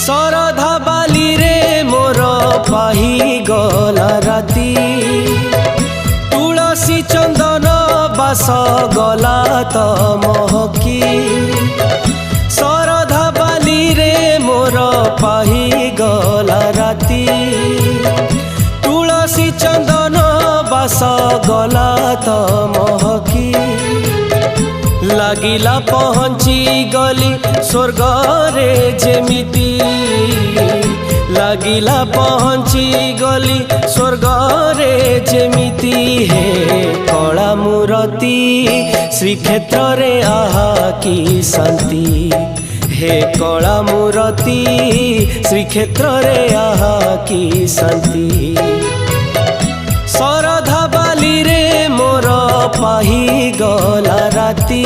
शरधा बाली रे मोर पाही गला राती तुलसी चंदन बास गला तो महकी शरधा बाली रे मोर पाही गला राती तुलसी चंदन बास गला तो महकी लागिला पहुँची गली स्वर्ग रे जेमिति लागिला पहुँची गली स्वर्ग रे जेमिति हे कला मूरति श्रीक्षेत्र रे आहा की शांति हे कला मूरति श्रीक्षेत्र रे आहा की शांति शरधा बाली रे मोर पाही गला राती।